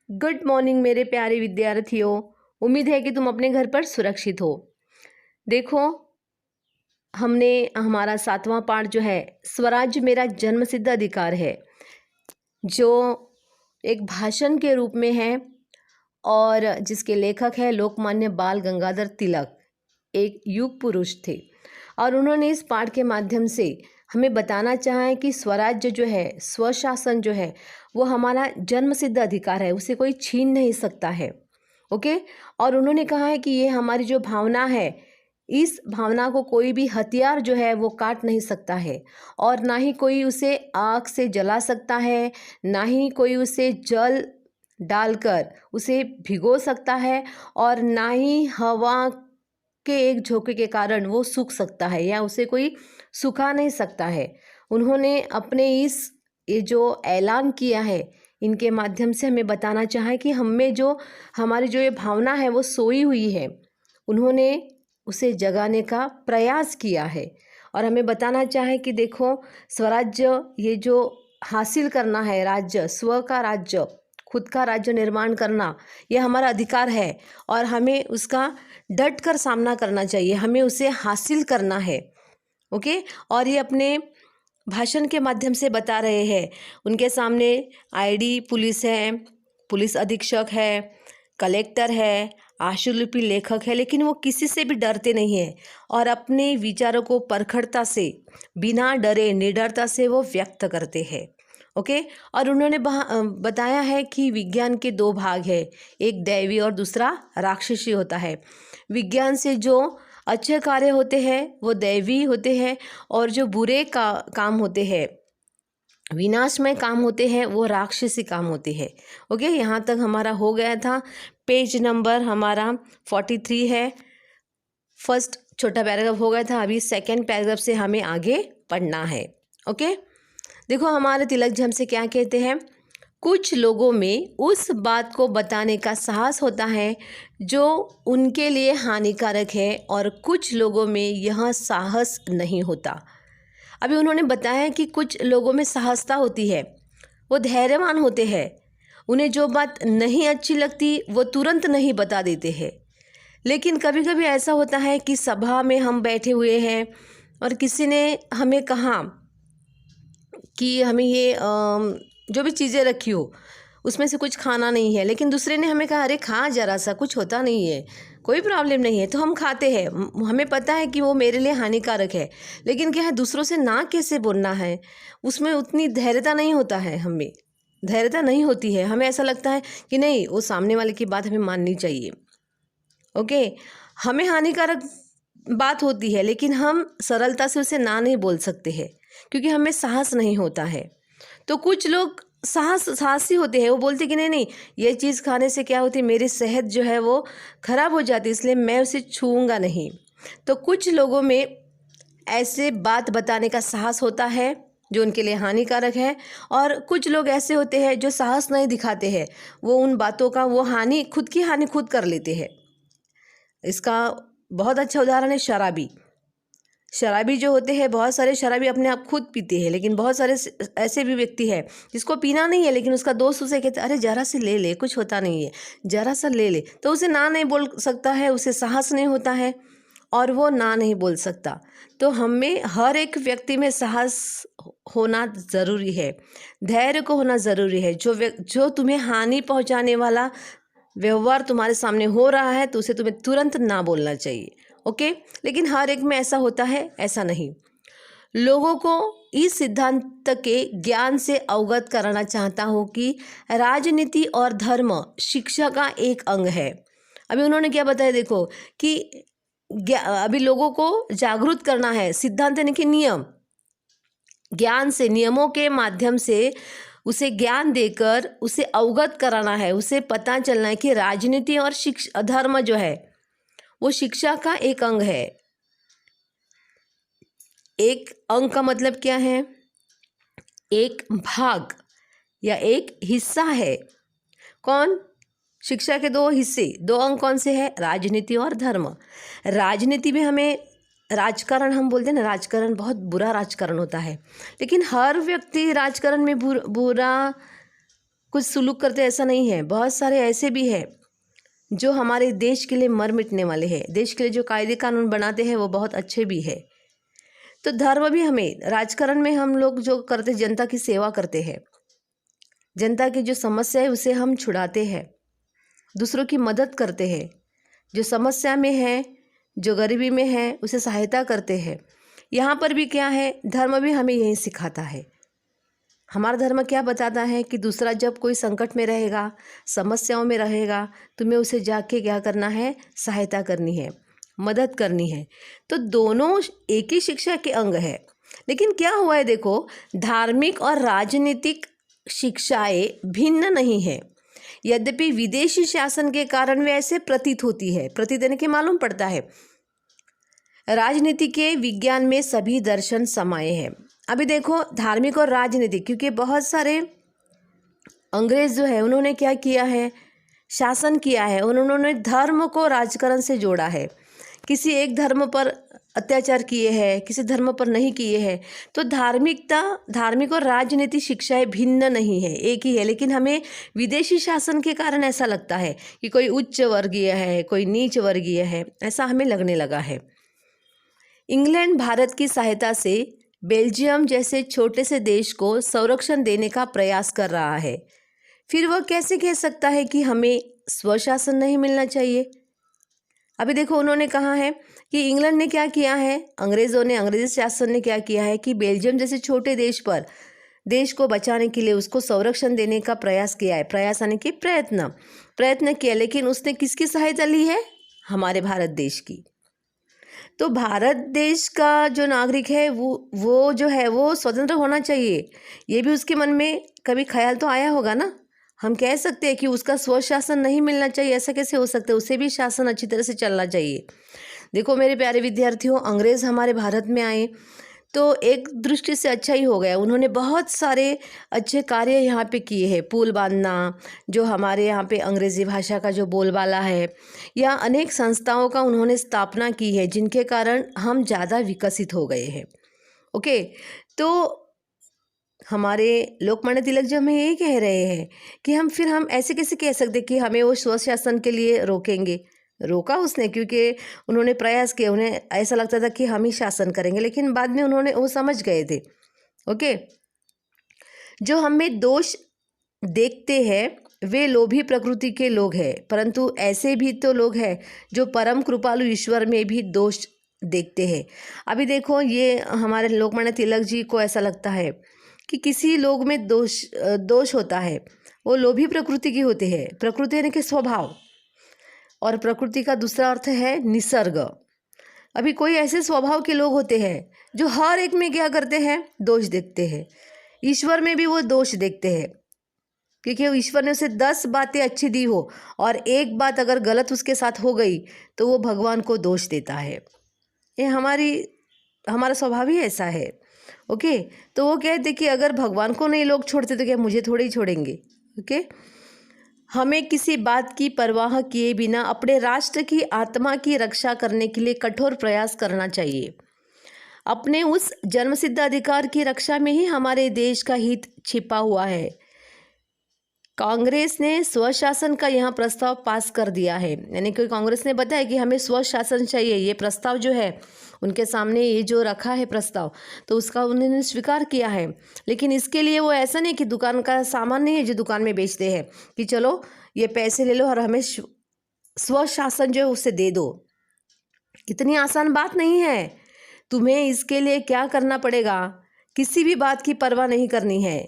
Good morning मेरे प्यारे विद्यार्थियों। उम्मीद है कि तुम अपने घर पर सुरक्षित हो। देखो, हमने हमारा 7वां पाठ जो है स्वराज्य मेरा जन्मसिद्ध अधिकार है, जो एक भाषण के रूप में है और जिसके लेखक है लोकमान्य बाल गंगाधर तिलक, एक युग पुरुष थे। और उन्होंने इस पाठ के माध्यम से हमें बताना चाहा है कि स्वराज्य जो है, स्वशासन जो है, वो हमारा जन्मसिद्ध अधिकार है, उसे कोई छीन नहीं सकता है। ओके। और उन्होंने कहा है कि ये हमारी जो भावना है, इस भावना को कोई भी हथियार जो है वो काट नहीं सकता है, और ना ही कोई उसे आग से जला सकता है, ना ही कोई उसे जल डालकर उसे भिगो सकता है, और ना ही हवा के एक झोंके के कारण वो सूख सकता है या उसे कोई सुखा नहीं सकता है। उन्होंने अपने ये जो ऐलान किया है, इनके माध्यम से हमें बताना चाहा है कि हमें जो हमारी जो ये भावना है वो सोई हुई है, उन्होंने उसे जगाने का प्रयास किया है। और हमें बताना चाहे कि देखो, स्वराज्य ये जो हासिल करना है, राज्य, स्व का राज्य, खुद का राज्य निर्माण करना, यह हमारा अधिकार है और हमें उसका डट कर सामना करना चाहिए, हमें उसे हासिल करना है। ओके। और ये अपने भाषण के माध्यम से बता रहे हैं। उनके सामने आईडी पुलिस है, पुलिस अधीक्षक है, कलेक्टर है, आशुलिपि लेखक है, लेकिन वो किसी से भी डरते नहीं हैं और अपने विचारों को परखड़ता से, बिना डरे, निडरता से वो व्यक्त करते हैं। ओके। और उन्होंने बताया है कि विज्ञान के 2 भाग है, एक दैवी और दूसरा राक्षसी होता है। विज्ञान से जो अच्छे कार्य होते हैं वो दैवी होते हैं, और जो बुरे काम होते हैं, विनाशमय काम होते हैं, वो राक्षसी काम होते हैं। ओके। यहाँ तक हमारा हो गया था। पेज नंबर हमारा 43 है। फर्स्ट छोटा पैराग्राफ हो गया था, अभी सेकंड पैराग्राफ से हमें आगे पढ़ना है। ओके। देखो, हमारे तिलक जी हमसे क्या कहते हैं, कुछ लोगों में उस बात को बताने का साहस होता है जो उनके लिए हानिकारक है, और कुछ लोगों में यह साहस नहीं होता। अभी उन्होंने बताया कि कुछ लोगों में साहसता होती है, वो धैर्यवान होते हैं, उन्हें जो बात नहीं अच्छी लगती वो तुरंत नहीं बता देते हैं। लेकिन कभी कभी ऐसा होता है कि सभा में हम बैठे हुए हैं और किसी ने हमें कहा कि हमें ये जो भी चीज़ें रखी हो उसमें से कुछ खाना नहीं है, लेकिन दूसरे ने हमें कहा अरे खा ज़रा सा, कुछ होता नहीं है, कोई प्रॉब्लम नहीं है, तो हम खाते हैं। हमें पता है कि वो मेरे लिए हानिकारक है, लेकिन क्या है, दूसरों से ना कैसे बोलना है, उसमें उतनी धैर्यता नहीं होता है, हमें धैर्यता नहीं होती है। हमें ऐसा लगता है कि नहीं, वो सामने वाले की बात हमें माननी चाहिए। ओके। हमें हानिकारक बात होती है, लेकिन हम सरलता से उसे ना नहीं बोल सकते हैं, क्योंकि हमें साहस नहीं होता है। तो कुछ लोग साहसी होते हैं, वो बोलते कि नहीं नहीं, ये चीज़ खाने से क्या होती है, मेरी सेहत जो है वो खराब हो जाती है, इसलिए मैं उसे छूऊंगा नहीं। तो कुछ लोगों में ऐसे बात बताने का साहस होता है जो उनके लिए हानिकारक है, और कुछ लोग ऐसे होते हैं जो साहस नहीं दिखाते हैं, वो उन बातों का वो खुद की हानि खुद कर लेते हैं। इसका बहुत अच्छा उदाहरण है शराबी। शराबी जो होते हैं, बहुत सारे शराबी अपने आप खुद पीते हैं, लेकिन बहुत सारे ऐसे भी व्यक्ति है जिसको पीना नहीं है, लेकिन उसका दोस्त उसे कहता है अरे ज़रा से ले ले, कुछ होता नहीं है, ज़रा सा ले ले, तो उसे ना नहीं बोल सकता है, उसे साहस नहीं होता है और वो ना नहीं बोल सकता। तो हमें हर एक व्यक्ति में साहस होना ज़रूरी है, धैर्य को होना ज़रूरी है। जो तुम्हें हानि पहुँचाने वाला व्यवहार तुम्हारे सामने हो रहा है, तो उसे तुम्हें तुरंत ना बोलना चाहिए। ओके। लेकिन हर एक में ऐसा होता है, ऐसा नहीं। लोगों को इस सिद्धांत के ज्ञान से अवगत कराना चाहता हूँ कि राजनीति और धर्म शिक्षा का एक अंग है। अभी उन्होंने क्या बताया, देखो कि अभी लोगों को जागरूक करना है, सिद्धांत यानी कि नियम, ज्ञान से, नियमों के माध्यम से उसे ज्ञान देकर उसे अवगत कराना है, उसे पता चलना है कि राजनीति और धर्म जो है वो शिक्षा का एक अंग है। एक अंग का मतलब क्या है, एक भाग या एक हिस्सा है। कौन, शिक्षा के 2 हिस्से, 2 अंग कौन से हैं, राजनीति और धर्म। राजनीति में हमें राजकारण, हम बोलते हैं ना, राजकारण बहुत बुरा राजकारण होता है, लेकिन हर व्यक्ति राजकारण में बुरा कुछ सुलूक करते ऐसा नहीं है, बहुत सारे ऐसे भी हैं जो हमारे देश के लिए मर मिटने वाले हैं, देश के लिए जो कायदे कानून बनाते हैं वो बहुत अच्छे भी है। तो धर्म भी हमें, राजकारण में हम लोग जो करते जनता की सेवा करते हैं, जनता की जो समस्या है उसे हम छुड़ाते हैं, दूसरों की मदद करते हैं, जो समस्या में है, जो गरीबी में है उसे सहायता करते हैं। यहाँ पर भी क्या है, धर्म भी हमें यही सिखाता है। हमारा धर्म क्या बताता है कि दूसरा जब कोई संकट में रहेगा, समस्याओं में रहेगा, तुम्हें उसे जाके क्या करना है, सहायता करनी है, मदद करनी है। तो दोनों एक ही शिक्षा के अंग है। लेकिन क्या हुआ है देखो, धार्मिक और राजनीतिक शिक्षाएं भिन्न नहीं है। यद्यपि विदेशी शासन के कारण वे ऐसे प्रतीत होती है, प्रतीत यानी कि मालूम पड़ता है। राजनीति के विज्ञान में सभी दर्शन समाये हैं। अभी देखो धार्मिक और राजनीतिक, क्योंकि बहुत सारे अंग्रेज जो है उन्होंने क्या किया है, शासन किया है, उन्होंने धर्म को राजकारण से जोड़ा है। किसी एक धर्म पर अत्याचार किए हैं, किसी धर्म पर नहीं किए हैं। तो धार्मिक और राजनीतिक शिक्षाएं भिन्न नहीं है, एक ही है। लेकिन हमें विदेशी शासन के कारण ऐसा लगता है कि कोई उच्च वर्गीय है, कोई नीच वर्गीय है, ऐसा हमें लगने लगा है। इंग्लैंड भारत की सहायता से बेल्जियम जैसे छोटे से देश को संरक्षण देने का प्रयास कर रहा है। फिर वह कैसे कह सकता है कि हमें स्वशासन नहीं मिलना चाहिए? अभी देखो उन्होंने कहा है कि इंग्लैंड ने क्या किया है, अंग्रेजी शासन ने क्या किया है कि बेल्जियम जैसे छोटे देश को बचाने के लिए उसको संरक्षण देने का प्रयास किया है। प्रयास यानी कि प्रयत्न किया, लेकिन उसने किसकी सहायता ली है? हमारे भारत देश की। तो भारत देश का जो नागरिक है वो जो है वो स्वतंत्र होना चाहिए, ये भी उसके मन में कभी ख्याल तो आया होगा ना। हम कह सकते हैं कि उसका स्वशासन नहीं मिलना चाहिए, ऐसा कैसे हो सकता है? उसे भी शासन अच्छी तरह से चलना चाहिए। देखो मेरे प्यारे विद्यार्थियों, अंग्रेज़ हमारे भारत में आए तो एक दृष्टि से अच्छा ही हो गया। उन्होंने बहुत सारे अच्छे कार्य यहाँ पे किए हैं, पुल बांधना, जो हमारे यहाँ पे अंग्रेज़ी भाषा का जो बोलबाला है, या अनेक संस्थाओं का उन्होंने स्थापना की है, जिनके कारण हम ज़्यादा विकसित हो गए हैं। ओके, तो हमारे लोकमान्य तिलक जी हमें यही कह रहे हैं कि हम ऐसे कैसे कह सकते कि हमें वो स्वशासन के लिए रोकेंगे। रोका उसने क्योंकि उन्होंने प्रयास किया, उन्हें ऐसा लगता था कि हम ही शासन करेंगे, लेकिन बाद में वो समझ गए थे। ओके, जो हमें दोष देखते हैं वे लोभी प्रकृति के लोग हैं, परंतु ऐसे भी तो लोग हैं जो परम कृपालु ईश्वर में भी दोष देखते हैं। अभी देखो ये हमारे लोकमान्य तिलक जी को ऐसा लगता है कि किसी लोग में दोष होता है, वो लोभी प्रकृति की होते हैं। प्रकृति यानी कि स्वभाव, और प्रकृति का दूसरा अर्थ है निसर्ग। अभी कोई ऐसे स्वभाव के लोग होते हैं जो हर एक में क्या करते हैं, दोष देखते हैं। ईश्वर में भी वो दोष देखते हैं, क्योंकि ईश्वर ने उसे 10 बातें अच्छी दी हो और एक बात अगर गलत उसके साथ हो गई तो वो भगवान को दोष देता है। ये हमारा स्वभाव ही ऐसा है। ओके, तो वो कहते कि अगर भगवान को नहीं लोग छोड़ते तो क्या मुझे थोड़े ही छोड़ेंगे। ओके, हमें किसी बात की परवाह किए बिना अपने राष्ट्र की आत्मा की रक्षा करने के लिए कठोर प्रयास करना चाहिए। अपने उस जन्मसिद्ध अधिकार की रक्षा में ही हमारे देश का हित छिपा हुआ है। कांग्रेस ने स्वशासन का यहाँ प्रस्ताव पास कर दिया है, यानी कि कांग्रेस ने बताया कि हमें स्वशासन चाहिए। ये प्रस्ताव जो है उनके सामने ये जो रखा है प्रस्ताव, तो उसका उन्होंने स्वीकार किया है। लेकिन इसके लिए वो ऐसा नहीं कि दुकान का सामान नहीं है जो दुकान में बेचते हैं कि चलो ये पैसे ले लो और हमें स्वशासन जो है उसे दे दो। इतनी आसान बात नहीं है। तुम्हें इसके लिए क्या करना पड़ेगा, किसी भी बात की परवाह नहीं करनी है।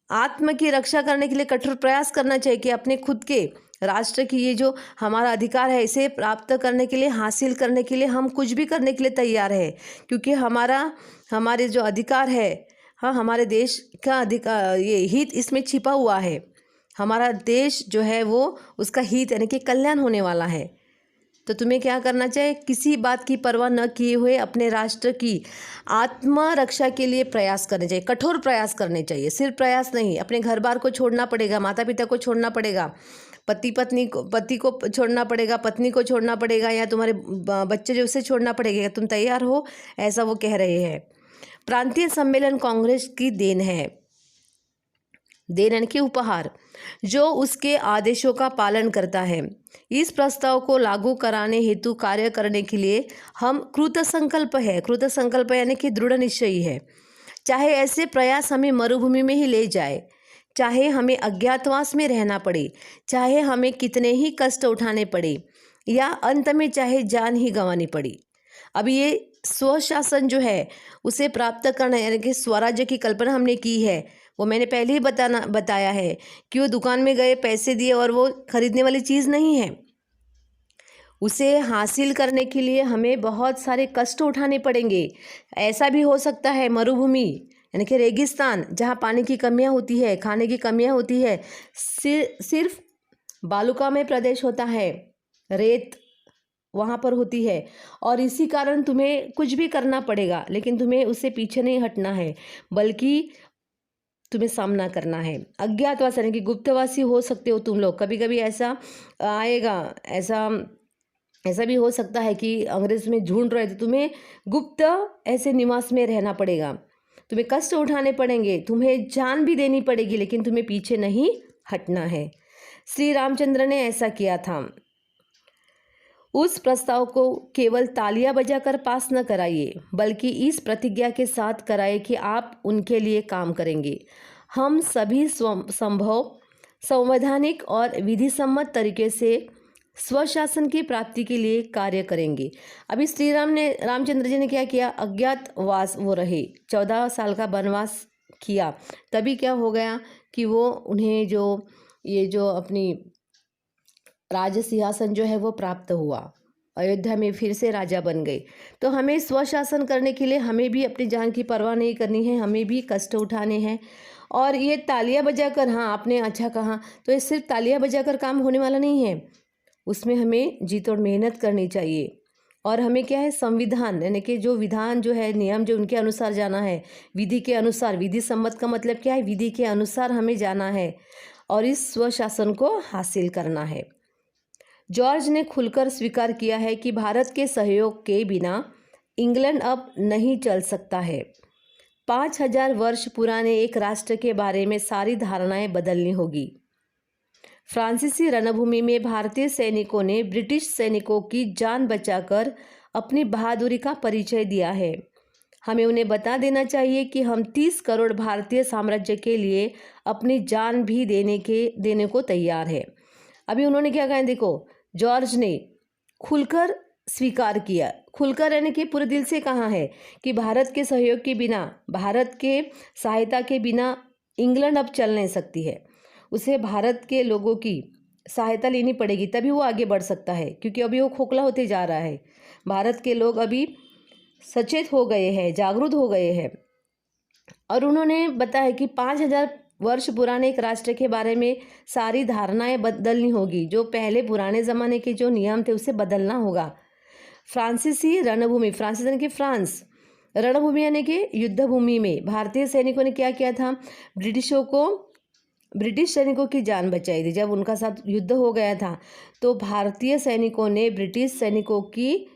आत्म की रक्षा करने के लिए कठोर प्रयास करना चाहिए कि अपने खुद के राष्ट्र की ये जो हमारा अधिकार है इसे प्राप्त करने के लिए, हासिल करने के लिए हम कुछ भी करने के लिए तैयार है, क्योंकि हमारे जो अधिकार है, हाँ, हमारे देश का अधिकार, ये हित इसमें छिपा हुआ है। हमारा देश जो है वो उसका हित यानी कि कल्याण होने वाला है। तो तुम्हें क्या करना चाहिए, किसी बात की परवाह न किए हुए अपने राष्ट्र की आत्मरक्षा के लिए प्रयास करने चाहिए, कठोर प्रयास करने चाहिए। सिर्फ प्रयास नहीं, अपने घर बार को छोड़ना पड़ेगा, माता पिता को छोड़ना पड़ेगा, पति को छोड़ना पड़ेगा, पत्नी को छोड़ना पड़ेगा, या तुम्हारे बच्चे जो उसे छोड़ना पड़ेगा। तुम तैयार हो, ऐसा वो कह रहे हैं। प्रांतीय सम्मेलन कांग्रेस की देन है। देन यानी कि उपहार, जो उसके आदेशों का पालन करता है। इस प्रस्ताव को लागू कराने हेतु कार्य करने के लिए हम कृत संकल्प है। कृत संकल्प यानी कि दृढ़ निश्चयी है। चाहे ऐसे प्रयास हमें मरुभूमि में ही ले जाए, चाहे हमें अज्ञातवास में रहना पड़े, चाहे हमें कितने ही कष्ट उठाने पड़े, या अंत में चाहे जान ही गंवानी पड़ी। अब ये स्वशासन जो है उसे प्राप्त करना यानी कि स्वराज्य की कल्पना हमने की है, वो मैंने पहले ही बताया है कि वो दुकान में गए, पैसे दिए और वो खरीदने वाली चीज़ नहीं है। उसे हासिल करने के लिए हमें बहुत सारे कष्ट उठाने पड़ेंगे। ऐसा भी हो सकता है मरुभूमि यानी कि रेगिस्तान, जहाँ पानी की कमियाँ होती है, खाने की कमियाँ होती है, सिर्फ बालुकामय प्रदेश होता है, रेत वहाँ पर होती है, और इसी कारण तुम्हें कुछ भी करना पड़ेगा, लेकिन तुम्हें उससे पीछे नहीं हटना है, बल्कि तुम्हें सामना करना है। अज्ञातवास यानी कि गुप्तवासी हो सकते हो तुम लोग। कभी कभी ऐसा आएगा, ऐसा भी हो सकता है कि अंग्रेज में ढूंढ रहे तो तुम्हें गुप्त ऐसे निवास में रहना पड़ेगा, तुम्हें कष्ट उठाने पड़ेंगे, तुम्हें जान भी देनी पड़ेगी, लेकिन तुम्हें पीछे नहीं हटना है। श्री रामचंद्र ने ऐसा किया था। उस प्रस्ताव को केवल तालियां बजाकर पास न कराइए, बल्कि इस प्रतिज्ञा के साथ कराइए कि आप उनके लिए काम करेंगे। हम सभी संभव संवैधानिक और विधि सम्मत तरीके से स्वशासन की प्राप्ति के लिए कार्य करेंगे। अभी रामचंद्र जी ने क्या किया? अज्ञातवास वो रहे, 14 साल का वनवास किया। तभी क्या हो गया कि वो उन्हें जो अपनी राज सिंहासन जो है वो प्राप्त हुआ, अयोध्या में फिर से राजा बन गए। तो हमें स्वशासन करने के लिए हमें भी अपनी जान की परवाह नहीं करनी है, हमें भी कष्ट उठाने हैं। और ये तालियां बजाकर, हाँ आपने अच्छा कहा, तो ये सिर्फ तालियां बजाकर काम होने वाला नहीं है, उसमें हमें जी तोड़ मेहनत करनी चाहिए। और हमें क्या है, संविधान यानी कि जो विधान जो है, नियम जो उनके अनुसार जाना है, विधि के अनुसार। विधि सम्मत का मतलब क्या है? विधि के अनुसार हमें जाना है और इस स्वशासन को हासिल करना है। जॉर्ज ने खुलकर स्वीकार किया है कि भारत के सहयोग के बिना इंग्लैंड अब नहीं चल सकता है। 5000 वर्ष पुराने एक राष्ट्र के बारे में सारी धारणाएं बदलनी होगी। फ्रांसीसी रणभूमि में भारतीय सैनिकों ने ब्रिटिश सैनिकों की जान बचाकर अपनी बहादुरी का परिचय दिया है। हमें उन्हें बता देना चाहिए कि हम 30 करोड़ भारतीय साम्राज्य के लिए अपनी जान भी देने को तैयार है। अभी उन्होंने क्या कहा, देखो जॉर्ज ने खुलकर स्वीकार किया। खुलकर यानी कि पूरे दिल से कहा है कि भारत के सहयोग के बिना, भारत के सहायता के बिना इंग्लैंड अब चल नहीं सकती है। उसे भारत के लोगों की सहायता लेनी पड़ेगी, तभी वो आगे बढ़ सकता है, क्योंकि अभी वो खोखला होते जा रहा है। भारत के लोग अभी सचेत हो गए हैं, जागरूक हो गए हैं। और उन्होंने बताया कि 5000 वर्ष पुराने एक राष्ट्र के बारे में सारी धारणाएं बदलनी होगी। जो पहले पुराने ज़माने के जो नियम थे उसे बदलना होगा। फ्रांसीसी रणभूमि, फ्रांसीस यानी कि फ्रांस, रणभूमि यानी कि युद्ध भूमि में भारतीय सैनिकों ने क्या किया था? ब्रिटिश सैनिकों की जान बचाई थी। जब उनका साथ युद्ध हो गया था तो भारतीय सैनिकों ने ब्रिटिश सैनिकों की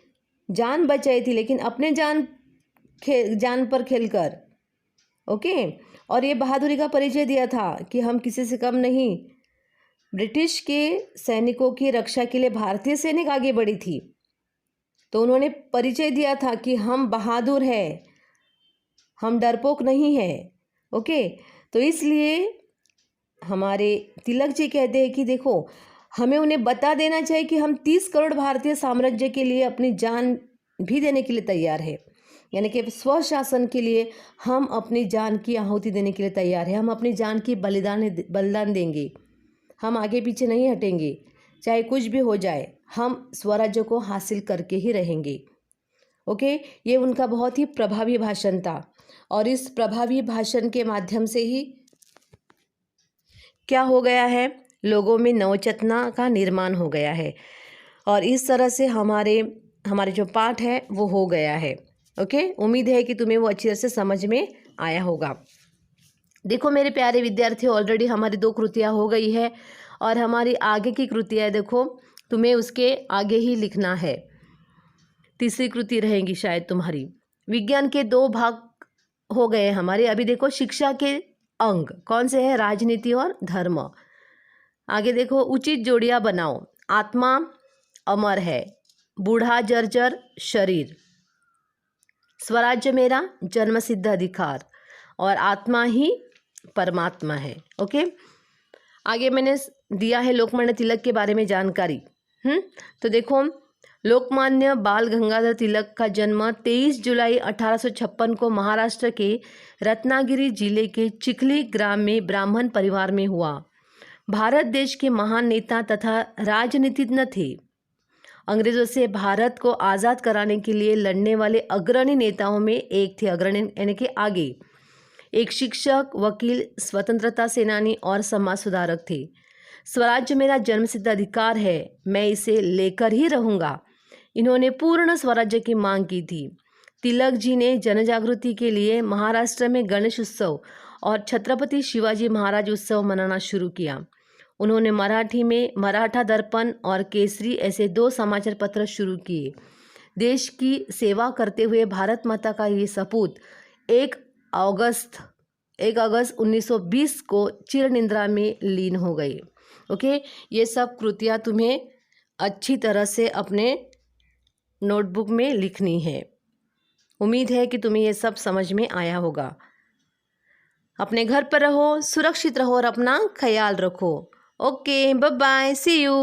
जान बचाई थी, लेकिन अपने जान पर खेलकर। ओके, और ये बहादुरी का परिचय दिया था कि हम किसी से कम नहीं। ब्रिटिश के सैनिकों की रक्षा के लिए भारतीय सैनिक आगे बढ़ी थी, तो उन्होंने परिचय दिया था कि हम बहादुर हैं, हम डरपोक नहीं हैं। ओके, तो इसलिए हमारे तिलक जी कहते हैं कि देखो, हमें उन्हें बता देना चाहिए कि हम 30 करोड़ भारतीय साम्राज्य के लिए अपनी जान भी देने के लिए तैयार है। यानी कि स्वशासन के लिए हम अपनी जान की आहुति देने के लिए तैयार है। हम अपनी जान की बलिदान देंगे, हम आगे पीछे नहीं हटेंगे, चाहे कुछ भी हो जाए, हम स्वराज्य को हासिल करके ही रहेंगे। ओके, ये उनका बहुत ही प्रभावी भाषण था, और इस प्रभावी भाषण के माध्यम से ही क्या हो गया है, लोगों में नवचेतना का निर्माण हो गया है, और इस तरह से हमारे जो पाठ है वो हो गया है। ओके, उम्मीद है कि तुम्हें वो अच्छी तरह से समझ में आया होगा। देखो मेरे प्यारे विद्यार्थियों, ऑलरेडी हमारी 2 कृतियाँ हो गई है, और हमारी आगे की कृतियाँ देखो तुम्हें उसके आगे ही लिखना है। तीसरी कृति रहेगी शायद तुम्हारी। विज्ञान के 2 भाग हो गए हमारे। अभी देखो शिक्षा के अंग कौन से हैं? राजनीति और धर्म। आगे देखो, उचित जोड़ियां बनाओ। आत्मा अमर है, बूढ़ा जर्जर शरीर, स्वराज्य मेरा जन्मसिद्ध अधिकार, और आत्मा ही परमात्मा है। ओके, आगे मैंने दिया है लोकमान्य तिलक के बारे में जानकारी। तो देखो, लोकमान्य बाल गंगाधर तिलक का जन्म 23 जुलाई 1856 को महाराष्ट्र के रत्नागिरी जिले के चिखली ग्राम में ब्राह्मण परिवार में हुआ। भारत देश के महान नेता तथा राजनीतिज्ञ थे। अंग्रेजों से भारत को आज़ाद कराने के लिए लड़ने वाले अग्रणी नेताओं में एक थे। अग्रणी यानी कि आगे। एक शिक्षक, वकील, स्वतंत्रता सेनानी और समाज सुधारक थे। स्वराज्य मेरा जन्मसिद्ध अधिकार है, मैं इसे लेकर ही रहूँगा। इन्होंने पूर्ण स्वराज्य की मांग की थी। तिलक जी ने जनजागृति के लिए महाराष्ट्र में गणेश उत्सव और छत्रपति शिवाजी महाराज उत्सव मनाना शुरू किया। उन्होंने मराठी में मराठा दर्पण और केसरी ऐसे 2 समाचार पत्र शुरू किए। देश की सेवा करते हुए भारत माता का ये सपूत 1 अगस्त 1920 को चिरनिद्रा में लीन हो गए। ओके, ये सब कृतियाँ तुम्हें अच्छी तरह से अपने नोटबुक में लिखनी है। उम्मीद है कि तुम्हें ये सब समझ में आया होगा। अपने घर पर रहो, सुरक्षित रहो और अपना ख्याल रखो। Okay, bye bye, see you.